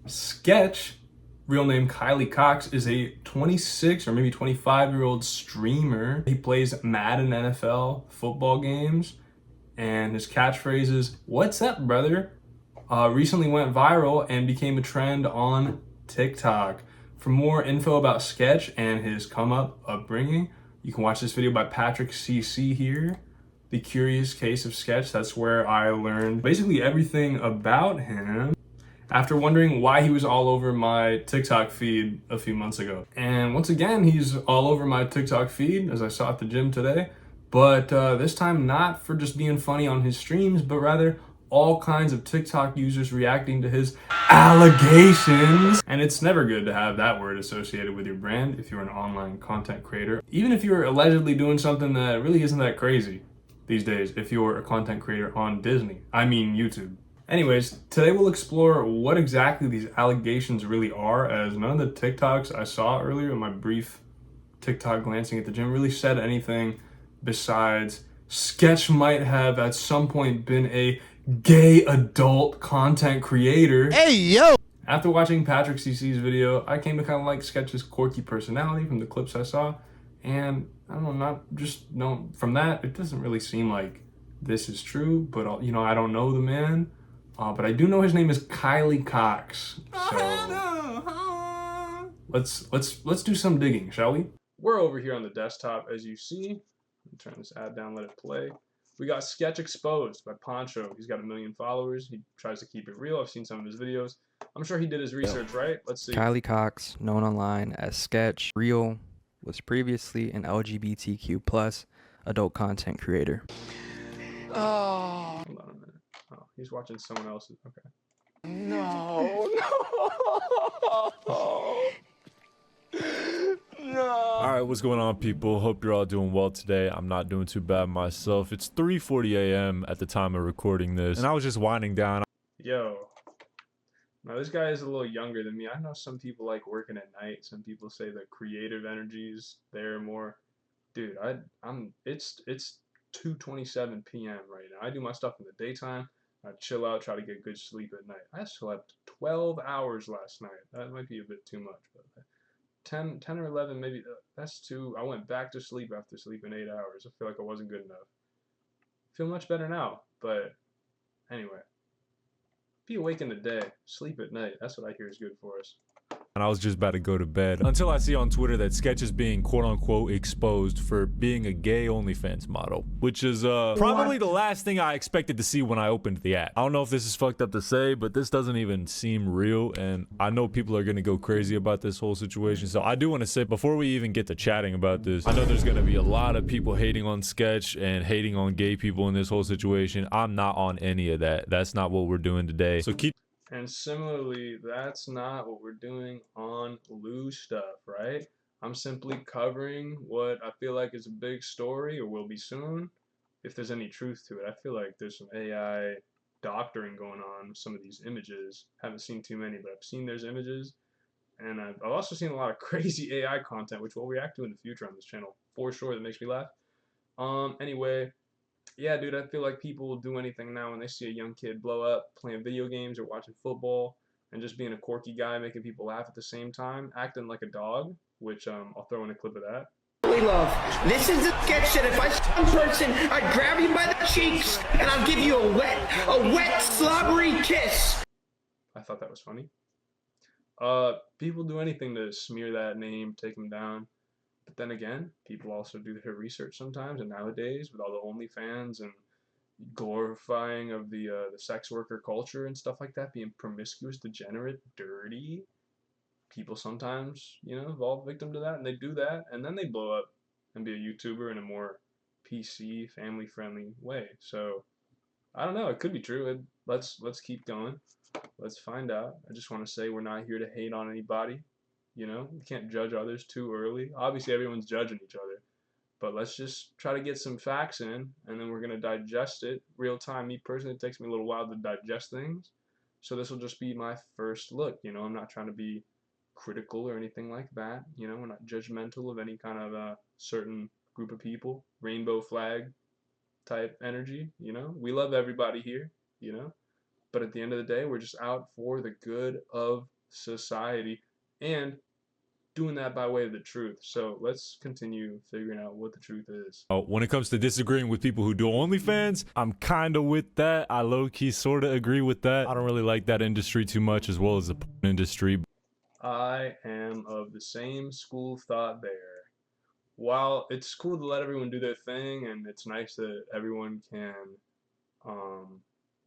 Sketch, real name Kylie Cox, is a 26 or maybe 25-year-old streamer. He plays Madden NFL football games, and his catchphrase is, "What's up, brother?" Recently went viral and became a trend on TikTok. For more info about Sketch and his come-up upbringing, you can watch this video by Patrick CC here. The Curious Case of Sketch, that's where I learned basically everything about him after wondering why he was all over my TikTok feed a few months ago. And once again, he's all over my TikTok feed, as I saw at the gym today, but this time not for just being funny on his streams, but rather all kinds of TikTok users reacting to his allegations. And it's never good to have that word associated with your brand if you're an online content creator, even if you're allegedly doing something that really isn't that crazy these days, if you're a content creator on YouTube. Anyways, today we'll explore what exactly these allegations really are, as none of the TikToks I saw earlier in my brief TikTok glancing at the gym really said anything besides Sketch might have at some point been a gay adult content creator. Hey, yo! After watching Patrick CC's video, I came to kind of like Sketch's quirky personality from the clips I saw, and I don't know, from that, it doesn't really seem like this is true, but I don't know the man. But I do know his name is Kylie Cox. So let's do some digging, shall we? We're over here on the desktop, as you see. Turn this ad down, let it play. We got Sketch Exposed by Poncho. He's got 1 million followers. He tries to keep it real. I've seen some of his videos. I'm sure he did his research, right? Let's see. Kylie Cox, known online as Sketch Real, was previously an LGBTQ+ adult content creator. Oh. Hold on a minute. Oh, he's watching someone else's. Okay. No. Alright, what's going on, people? Hope you're all doing well today. I'm not doing too bad myself. It's 3:40 a.m. at the time of recording this, and I was just winding down. Yo. Now this guy is a little younger than me. I know some people like working at night. Some people say the creative energies there more. Dude, it's 2:27 p.m. right now. I do my stuff in the daytime. I chill out, try to get good sleep at night. I slept 12 hours last night. That might be a bit too much, but 10 or 11 maybe. That's too. I went back to sleep after sleeping 8 hours. I feel like I wasn't good enough. I feel much better now, but anyway. Be awake in the day, sleep at night. That's what I hear is good for us. And I was just about to go to bed until I see on Twitter that Sketch is being quote-unquote exposed for being a gay OnlyFans model, which is probably the last thing I expected to see when I opened the app. I don't know if this is fucked up to say, but this doesn't even seem real, and I know people are gonna go crazy about this whole situation. So I do want to say, before we even get to chatting about this, I know there's gonna be a lot of people hating on Sketch and hating on gay people in this whole situation. I'm not on any of that. That's not what we're doing today. So keep. And similarly, that's not what we're doing on Lou Stuff, right? I'm simply covering what I feel like is a big story, or will be soon, if there's any truth to it. I feel like there's some AI doctoring going on with some of these images. Haven't seen too many, but I've seen there's images. And I've also seen a lot of crazy AI content, which we'll react to in the future on this channel, for sure, that makes me laugh. Anyway. Yeah, dude, I feel like people will do anything now when they see a young kid blow up playing video games or watching football and just being a quirky guy making people laugh at the same time, acting like a dog, which I'll throw in a clip of that. Love. This is the sketch that if I saw a person, I'd grab you by the cheeks and I'll give you a wet, slobbery kiss. I thought that was funny. People do anything to smear that name, take him down. But then again, people also do their research sometimes, and nowadays, with all the OnlyFans and glorifying of the sex worker culture and stuff like that, being promiscuous, degenerate, dirty, people sometimes, fall victim to that, and they do that, and then they blow up and be a YouTuber in a more PC, family-friendly way. So, I don't know, it could be true. Let's keep going. Let's find out. I just want to say we're not here to hate on anybody. We can't judge others too early. Obviously, everyone's judging each other. But let's just try to get some facts in, and then we're going to digest it real time. Me personally, it takes me a little while to digest things. So this will just be my first look. I'm not trying to be critical or anything like that. We're not judgmental of any kind of certain group of people. Rainbow flag type energy, We love everybody here, But at the end of the day, we're just out for the good of society, and doing that by way of the truth. So let's continue figuring out what the truth is. When it comes to disagreeing with people who do OnlyFans, I'm kind of with that. I low-key sort of agree with that. I don't really like that industry too much, as well as the porn industry. I am of the same school of thought there. While it's cool to let everyone do their thing, and it's nice that everyone can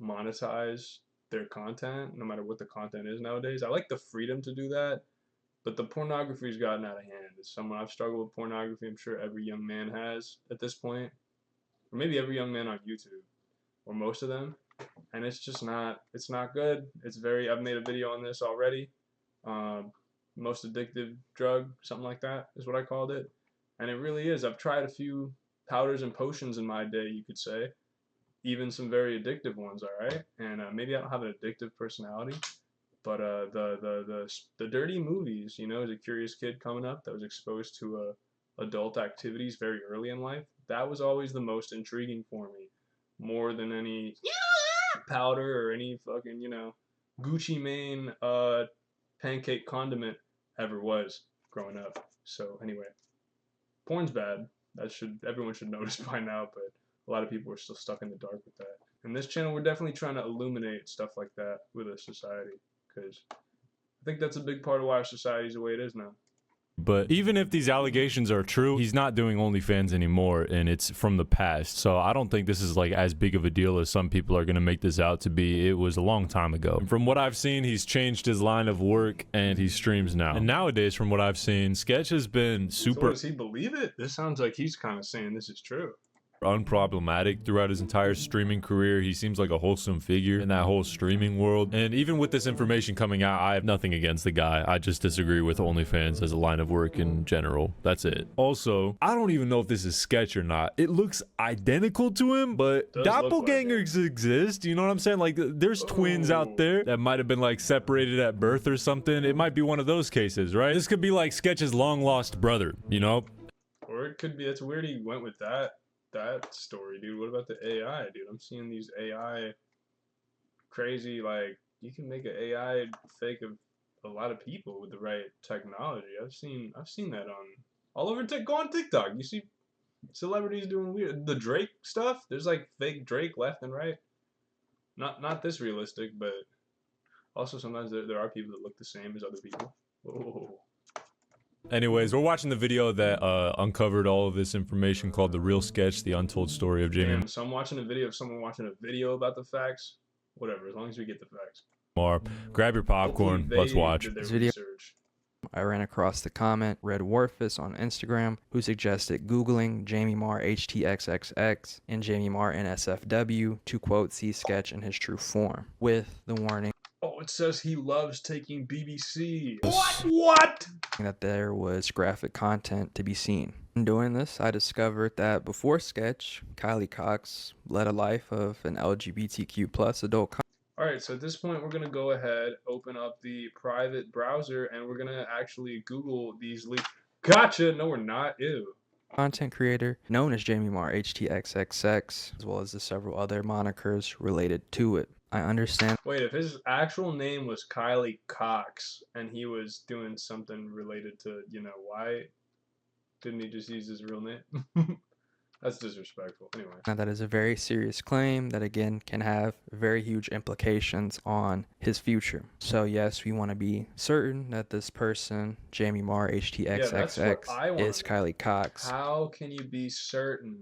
monetize their content, no matter what the content is nowadays, I like the freedom to do that. But the pornography's gotten out of hand. As someone, I've struggled with pornography, I'm sure every young man has at this point. Or maybe every young man on YouTube. Or most of them. And it's just not, it's not good. It's very, I've made a video on this already. Most addictive drug, something like that is what I called it. And it really is. I've tried a few powders and potions in my day, you could say. Even some very addictive ones, alright? And maybe I don't have an addictive personality. But the dirty movies, you know, as a curious kid coming up that was exposed to adult activities very early in life, that was always the most intriguing for me, more than any powder or any fucking, you know, Gucci Mane pancake condiment ever was growing up. So anyway, porn's bad. Everyone should notice by now, but a lot of people are still stuck in the dark with that. In this channel, we're definitely trying to illuminate stuff like that with a society. Because I think that's a big part of why our society is the way it is now. But even if these allegations are true, he's not doing OnlyFans anymore, and it's from the past. So I don't think this is like as big of a deal as some people are going to make this out to be. It was a long time ago. And from what I've seen, he's changed his line of work and he streams now. And nowadays, from what I've seen, Sketch has been super... So does he believe it? This sounds like he's kind of saying this is true. Unproblematic throughout his entire streaming career. He seems like a wholesome figure in that whole streaming world. And even with this information coming out, I have nothing against the guy. I just disagree with OnlyFans as a line of work in general. That's it. Also, I don't even know if this is Sketch or not. It looks identical to him, but doppelgangers exist. You know what I'm saying? Like, there's twins out there that might have been like separated at birth or something. It might be one of those cases, right? This could be like Sketch's long lost brother, you know? Or it could be, that's weird he went with that story, dude. What about the AI, dude? I'm seeing these AI crazy, like, you can make an AI fake of a lot of people with the right technology. I've seen that on all over go on TikTok. You see celebrities doing weird, the Drake stuff. There's like fake Drake left and right. Not this realistic, but also sometimes there are people that look the same as other people. Whoa. Anyways, we're watching the video that uncovered all of this information called The Real Sketch, The Untold Story of Jamie. Damn, so I'm watching a video of someone watching a video about the facts. Whatever, as long as we get the facts. Marr, grab your popcorn, let's watch. This video, I ran across the comment, Red Warfus on Instagram, who suggested Googling Jamie Marr HTXXX and Jamie Marr NSFW to quote see Sketch in his true form, with the warning. Oh, it says he loves taking BBC. What? That there was graphic content to be seen. In doing this, I discovered that before Sketch, Kylie Cox led a life of an LGBTQ plus adult. Alright, so at this point, we're going to go ahead, open up the private browser, and we're going to actually Google these links. Gotcha! No, we're not. Ew. Content creator known as Jamie Marr HTXXX, as well as the several other monikers related to it. I understand. Wait, if his actual name was Kylie Cox and he was doing something related to, you know, why didn't he just use his real name? That's disrespectful. Anyway. Now, that is a very serious claim that, again, can have very huge implications on his future. So, yes, we want to be certain that this person, Jamie Marr HTXXX, is Kylie Cox. How can you be certain?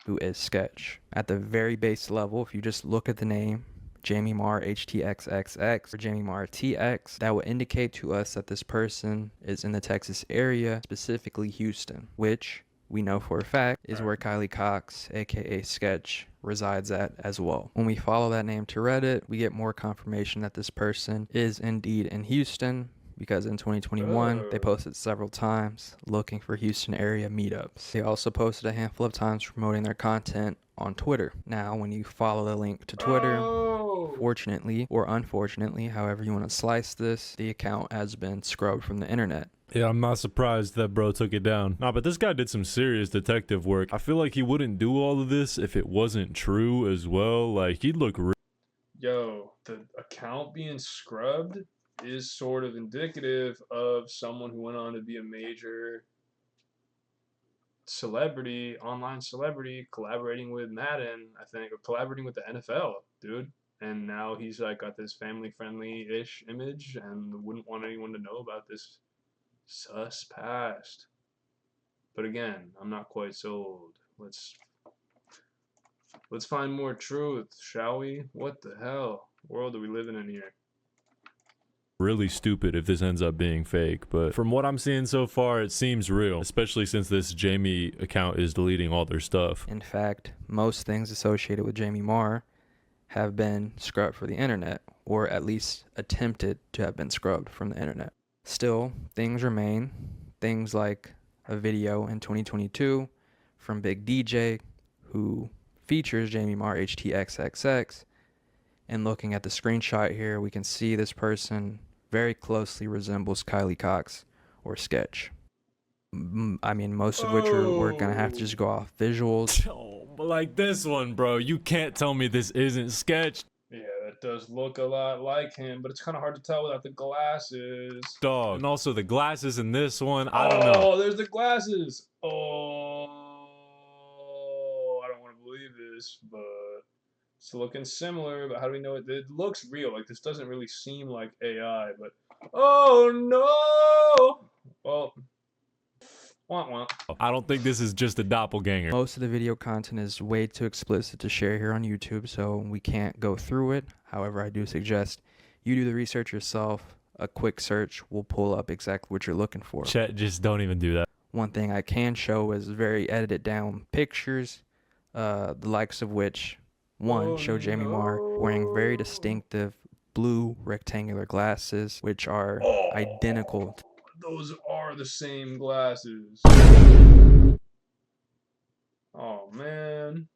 Who is Sketch. At the very base level, if you just look at the name, Jamie Marr HTXXX or Jamie Marr TX, that would indicate to us that this person is in the Texas area, specifically Houston, which we know for a fact is where Kylie Cox, aka Sketch, resides at as well. When we follow that name to Reddit, we get more confirmation that this person is indeed in Houston, because in 2021, they posted several times looking for Houston area meetups. They also posted a handful of times promoting their content on Twitter. Now, when you follow the link to Twitter, fortunately or unfortunately, however you want to slice this, the account has been scrubbed from the internet. Yeah, I'm not surprised that bro took it down. Nah, but this guy did some serious detective work. I feel like he wouldn't do all of this if it wasn't true as well. Like, he'd look Yo, the account being scrubbed? is sort of indicative of someone who went on to be a major celebrity, online celebrity, collaborating with Madden, I think, or collaborating with the NFL, dude. And now he's like got this family friendly ish image and wouldn't want anyone to know about this sus past. But again, I'm not quite sold. Let's find more truth, shall we? What the hell world are we living in here? Really stupid if this ends up being fake, but from what I'm seeing so far, it seems real, especially since this Jamie account is deleting all their stuff. In fact, most things associated with Jamie Marr have been scrubbed for the internet, or at least attempted to have been scrubbed from the internet. Still, things remain. Things like a video in 2022 from Big DJ who features Jamie Marr HTXXX. And looking at the screenshot here, we can see this person very closely resembles Kylie Cox or Sketch. I mean, most of which we're going to have to just go off visuals. Oh, but like this one, bro, you can't tell me this isn't Sketch. Yeah, that does look a lot like him, but it's kind of hard to tell without the glasses. Dog. And also the glasses in this one, I don't know. Oh, there's the glasses. Oh, I don't want to believe this, but it's looking similar. But how do we know it? It looks real. Like, this doesn't really seem like AI, but oh no! Well, wah wah. I don't think this is just a doppelganger. Most of the video content is way too explicit to share here on YouTube, so we can't go through it. However, I do suggest you do the research yourself. A quick search will pull up exactly what you're looking for. Chat, just don't even do that. One thing I can show is very edited down pictures, the likes of which, one, show Jamie Marr wearing very distinctive blue rectangular glasses, which are identical. Those are the same glasses. Oh man.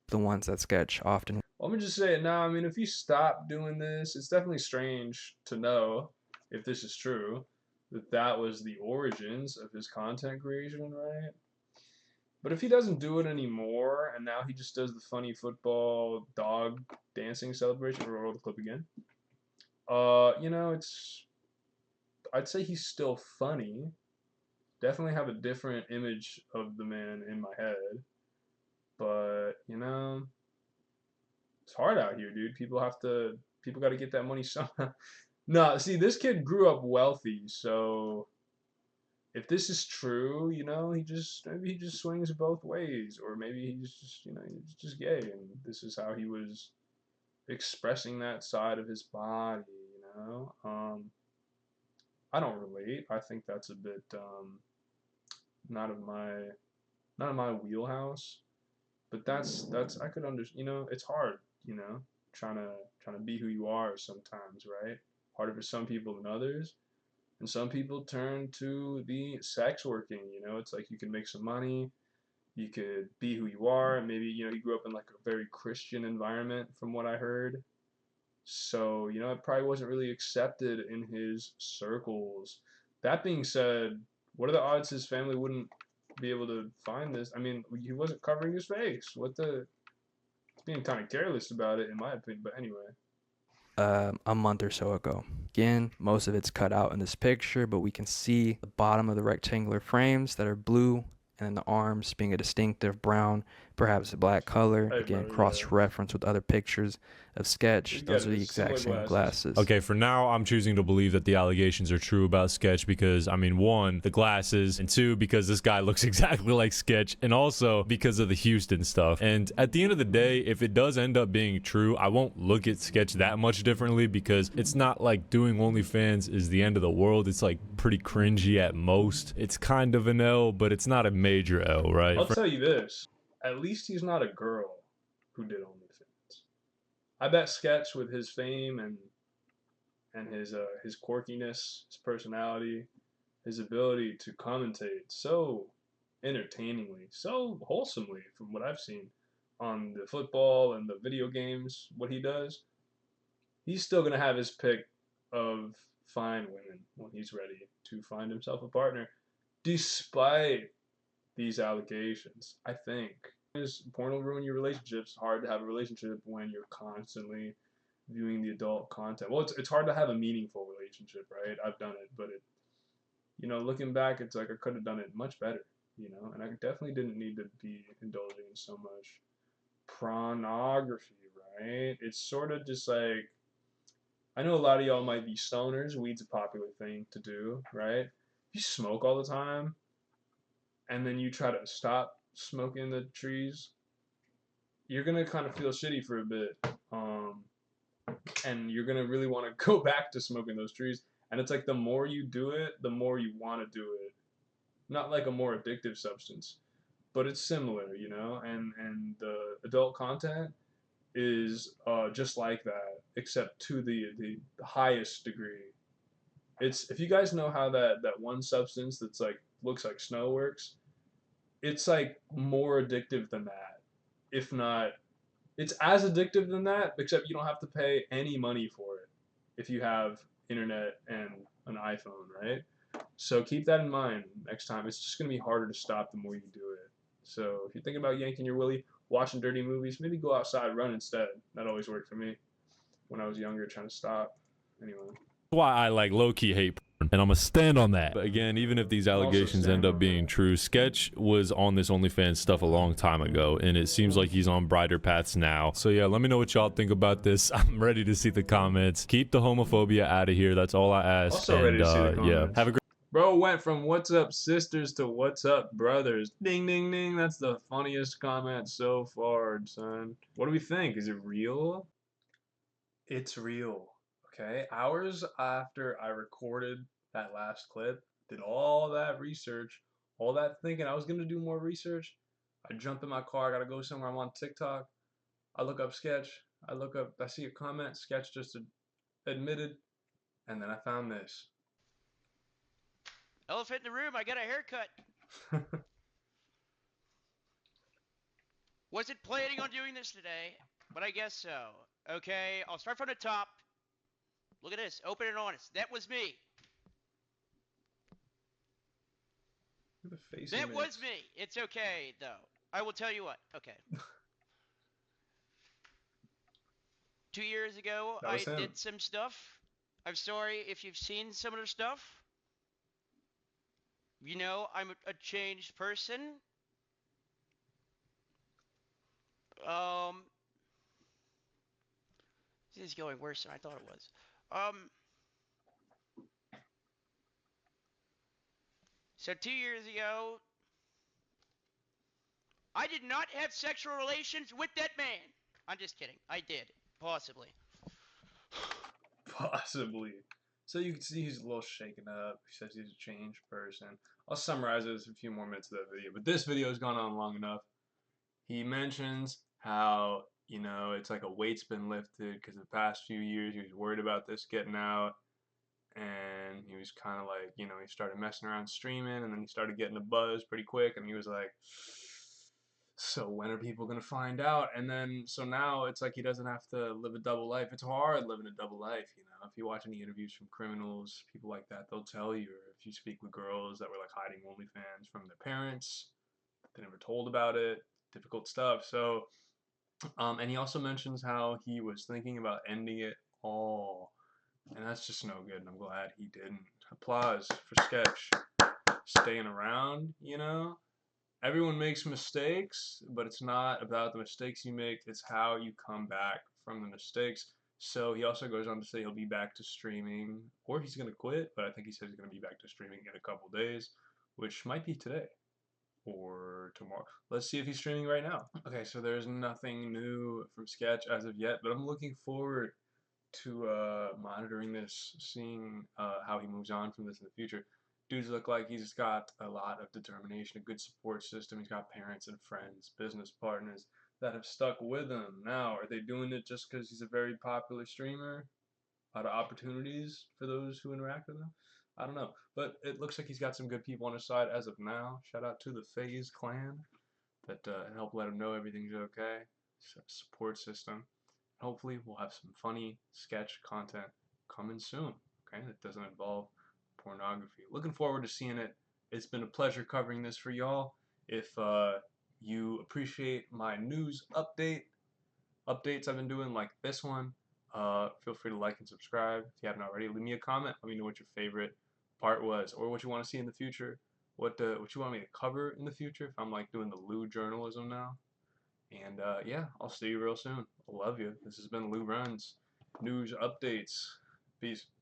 The ones that Sketch often. Let me just say it now. I mean, if he stopped doing this, it's definitely strange to know, if this is true, that that was the origins of his content creation, right? But if he doesn't do it anymore, and now he just does the funny football dog dancing celebration, roll the clip again. You know, I'd say he's still funny. Definitely have a different image of the man in my head. But, you know, it's hard out here, dude. People got to get that money somehow. No, see, this kid grew up wealthy, so if this is true, you know, maybe he just swings both ways, or maybe he's just, you know, he's just gay, and this is how he was expressing that side of his body, you know. I don't relate. I think that's a bit not of my wheelhouse. But that's I could understand. You know, it's hard. You know, trying to be who you are sometimes, right? Harder for some people than others. And some people turn to the sex working. You know, it's like you can make some money, you could be who you are, and maybe, you know, he grew up in like a very Christian environment, from what I heard. So, you know, it probably wasn't really accepted in his circles. That being said, what are the odds his family wouldn't be able to find this? I mean, he wasn't covering his face. Being kind of careless about it, in my opinion. But anyway. A month or so ago. Again, most of it's cut out in this picture, but we can see the bottom of the rectangular frames that are blue, and then the arms being a distinctive brown, perhaps a black color. Again, cross-reference with other pictures of Sketch. Those are the exact same glasses. Okay, for now, I'm choosing to believe that the allegations are true about Sketch because, I mean, one, the glasses, and two, because this guy looks exactly like Sketch, and also because of the Houston stuff. And at the end of the day, if it does end up being true, I won't look at Sketch that much differently because it's not like doing OnlyFans is the end of the world. It's like pretty cringy at most. It's kind of an L, but it's not a major L, right? I'll tell you this. At least he's not a girl who did OnlyFans. I bet Sketch, with his fame and his quirkiness, his personality, his ability to commentate so entertainingly, so wholesomely, from what I've seen on the football and the video games, what he does, he's still gonna have his pick of fine women when he's ready to find himself a partner, despite these allegations. I think porn will ruin your relationships. Hard to have a relationship when you're constantly viewing the adult content. Well, it's hard to have a meaningful relationship, right? I've done it, but looking back, it's like I could have done it much better, and I definitely didn't need to be indulging in so much pornography, right? It's sort of just like, I know a lot of y'all might be stoners. Weed's a popular thing to do, right? If you smoke all the time and then you try to stop smoking the trees, you're gonna kind of feel shitty for a bit, and you're gonna really want to go back to smoking those trees. And it's like the more you do it, the more you want to do it. Not like a more addictive substance, but it's similar, And the adult content is just like that, except to the highest degree. It's, if you guys know how that one substance that's like looks like snow works, it's like more addictive than that. If not, it's as addictive than that, except you don't have to pay any money for it if you have internet and an iPhone, right? So keep that in mind next time. It's just gonna be harder to stop the more you do it. So if you're thinking about yanking your willy, watching dirty movies, maybe go outside, run instead. That always worked for me when I was younger, trying to stop. Anyway. Why I like low-key hate porn, and I'm gonna stand on that. But again, even if these allegations end up being true, Sketch was on this OnlyFans stuff a long time ago, and it seems like he's on brighter paths now. So yeah, let me know what y'all think about this. I'm ready to see the comments. Keep the homophobia out of here. That's all I ask. Also ready to see the comments. Yeah, have a great Bro went from what's up sisters to what's up brothers. Ding ding ding. That's the funniest comment so far, son. What do we think? Is it real? It's real. Okay. Hours after I recorded that last clip, did all that research, all that thinking I was gonna do more research. I jump in my car, I gotta go somewhere, I'm on TikTok. I look up Sketch. I see a comment, Sketch just admitted, and then I found this. Elephant in the room, I got a haircut. Wasn't planning on doing this today, but I guess so. Okay, I'll start from the top. Look at this, open and honest. That was me. The face That was me. It's okay, though. I will tell you what. Okay. 2 years ago, I did some stuff. I'm sorry if you've seen some of the stuff. I'm a changed person. This is going worse than I thought it was. So 2 years ago, I did not have sexual relations with that man. I'm just kidding. I did. Possibly. Possibly. So you can see he's a little shaken up. He says he's a changed person. I'll summarize this in a few more minutes of that video, but this video has gone on long enough. He mentions how, it's like a weight's been lifted because the past few years he was worried about this getting out, and he was kind of like, he started messing around streaming, and then he started getting a buzz pretty quick, and he was like, so when are people going to find out? And then, so now it's like he doesn't have to live a double life. It's hard living a double life, If you watch any interviews from criminals, people like that, they'll tell you, or if you speak with girls that were like hiding OnlyFans from their parents, they never told about it, difficult stuff. So, and he also mentions how he was thinking about ending it all. And that's just no good, and I'm glad he didn't. Applause for Sketch. Staying around, Everyone makes mistakes, but it's not about the mistakes you make, it's how you come back from the mistakes. So he also goes on to say he'll be back to streaming, or he's going to quit, but I think he says he's going to be back to streaming in a couple days, which might be today or tomorrow. Let's see if he's streaming right now. Okay, so there's nothing new from Sketch as of yet, but I'm looking forward to monitoring this, seeing how he moves on from this in the future. Dudes look like he's got a lot of determination, a good support system. He's got parents and friends, business partners that have stuck with him. Now, are they doing it just because he's a very popular streamer out of opportunities for those who interact with him? I don't know, but it looks like he's got some good people on his side as of now. Shout out to the FaZe clan that help let him know everything's okay. Support system. Hopefully we'll have some funny Sketch content coming soon, okay, that doesn't involve pornography. Looking forward to seeing it. It's been a pleasure covering this for y'all. If you appreciate my news updates I've been doing, like this one, Feel free to like and subscribe if you haven't already. Leave me a comment. Let me know what your favorite part was, or what you want to see in the future. What you want me to cover in the future if I'm like doing the Lou journalism now. And yeah, I'll see you real soon. I love you. This has been Luruns news updates. Peace.